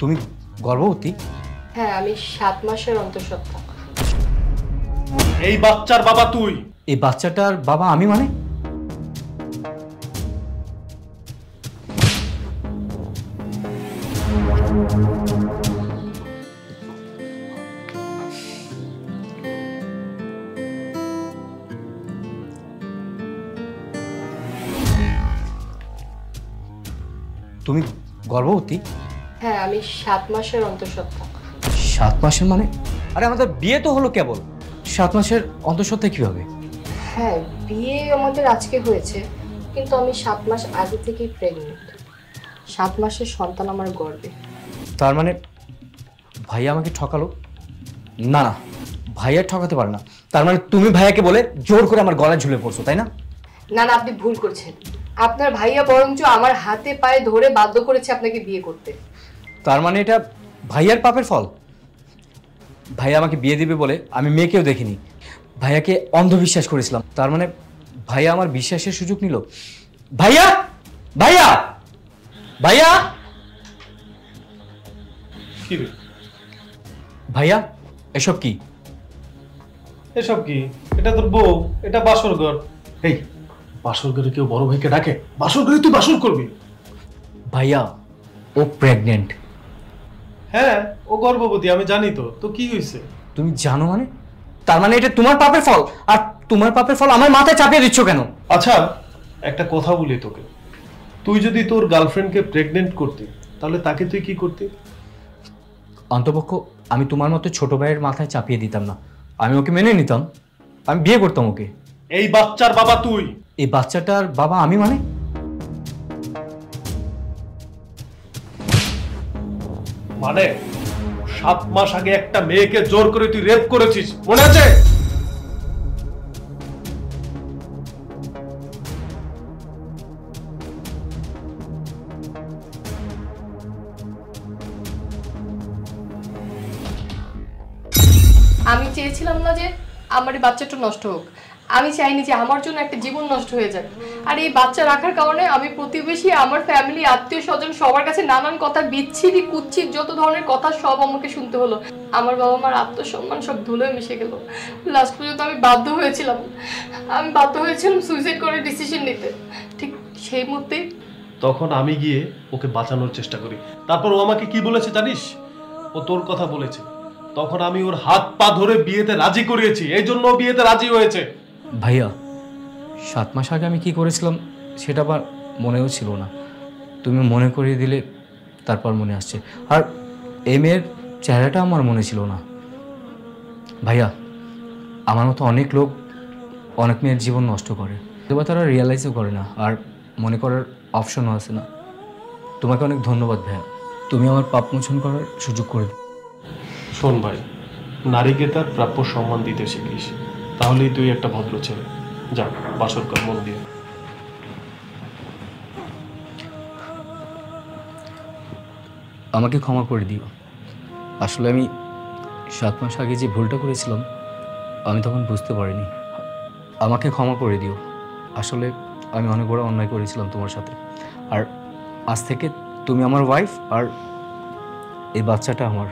তুমি গর্ভবতী? হ্যাঁ, আমি 7 মাসের অন্তঃসত্ত্বা। এই বাচ্চার বাবা তুই? এই বাচ্চাটার বাবা আমি মানে? তুমি গর্ভবতী? হ্যাঁ, আমি 7 মাসের অন্তঃসত্ত্বা। 7 মাসের মানে? আরে আমাদের বিয়ে তো হলো কেবল, 7 মাসের অন্তঃসত্ত্বা কিভাবে? হ্যাঁ, বিয়ে আমাদের আজকে হয়েছে, কিন্তু আমি 7 মাস আগে থেকেই প্রেগনেন্ট। 7 মাসের সন্তান আমার গর্ভে। তার মানে ভাইয়া আমাকে ঠকালো? না না, ভাইয়া ঠকাতে পারে না। তার মানে তুমি ভাইয়াকে বলে জোর করে আমার গলায় ঝুলে পড়ছো, তাই না? না না, আপনি ভুল করছেন। আপনার ভাইয়া বরঞ্চ আমার হাতে পায়ে ধরে বাধ্য করেছে আপনাকে বিয়ে করতে। তার মানে এটা ভাইয়ার পাপের ফল? ভাইয়া আমাকে বিয়ে দিবে বলে আমি মেয়েকেও দেখিনি, ভাইয়াকে অন্ধবিশ্বাস করেছিলাম। তার মানে ভাইয়া আমার বিশ্বাসের সুযোগ নিল। ভাইয়া, ভাইয়া, ভাইয়া, কি রে ভাইয়া, এসব কি? এসব কি? এটা তোর বউ, এটা বাসর ঘর। এই বাসর ঘরে কেউ বড় ভাইকে ডাকে? বাসর ঘরে তুই বাসর করবি? ভাইয়া, ও প্রেগনেন্ট। হ্যাঁ, ও গর্ভবতী, আমি জানি। তো তো কি হয়েছে? তুমি জানো মানে? তার মানে এটা তোমার পাপের ফল, আর তোমার পাপের ফল আমার মাথায় চাপিয়ে দিচ্ছ কেন? আচ্ছা, একটা কথা বলি তোকে, তুই যদি তোর গার্লফ্রেন্ডকে প্রেগনেন্ট করতি, তাহলে তাকে তুই কি করতি? অন্তপক্ষ আমি তোমার মতো ছোট ভাইয়ের মাথায় চাপিয়ে দিতাম না, আমি ওকে মেনে নিতাম, আমি বিয়ে করতাম ওকে। এই বাচ্চার বাবা তুই? এই বাচ্চাটার বাবা আমি মানে? মানে 7 মাস আগে একটা মেয়েকে জোর করে তুই রেপ করেছিস, মনে আছে? আমি চেয়েছিলাম না যে আমার এই বাচ্চাটা নষ্ট হোক। আমি চাইনি যে আমার জন্য একটা জীবন নষ্ট হয়ে যাক। আর এই বাচ্চা রাখার কারণে আমি প্রতিবেশী, আমার ফ্যামিলি, আত্মীয় স্বজন সবার কাছে নানান কথা, বিচ্ছিরি কুচ্ছির যত ধরনের কথা সব আমাকে শুনতে হলো। আমার বাবা মার আত্মসম্মান সব ধুলোয় মিশে গেল। লাস্ট পর্যন্ত আমি বাধ্য হয়েছিলাম সুইসাইড করার ডিসিশন নিতে। ঠিক সেই মুহূর্তেই তখন আমি গিয়ে ওকে বাঁচানোর চেষ্টা করি। তারপর ও আমাকে কি বলেছে জানিস? ও তোর কথা বলেছে। তখন আমি ওর হাত পা ধরে বিয়েতে রাজি করিয়েছি, এই জন্য ও বিয়েতে রাজি হয়েছে। ভাইয়া, 7 মাস আগে আমি কি করেছিলাম সেটা আবার মনেও ছিল না, তুমি মনে করিয়ে দিলে তারপর মনে আসছে। আর এই মেয়ের চেহারাটা আমার মনে ছিল না। ভাইয়া, আমার মতো অনেক লোক অনেক মেয়ের জীবন নষ্ট করে, তবে তারা রিয়েলাইজও করে না, আর মনে করার অপশনও আছে না। তোমাকে অনেক ধন্যবাদ ভাইয়া, তুমি আমার পাপ মোচন করার সুযোগ করে দিও। শোন ভাই, নারীকে তার প্রাপ্য সম্মান দিতে শিখিস, তাহলেই তুই একটা ভদ্র ছেলে। যা, বাসর কর মন দিয়ে। আমাকে ক্ষমা করে দিও। আসলে আমি 7 মাস আগে যে ভুলটা করেছিলাম আমি তখন বুঝতে পারিনি। আমাকে ক্ষমা করে দিও। আসলে আমি অনেক বড় অন্যায় করেছিলাম তোমার সাথে। আর আজ থেকে তুমি আমার ওয়াইফ, আর এই বাচ্চাটা আমার।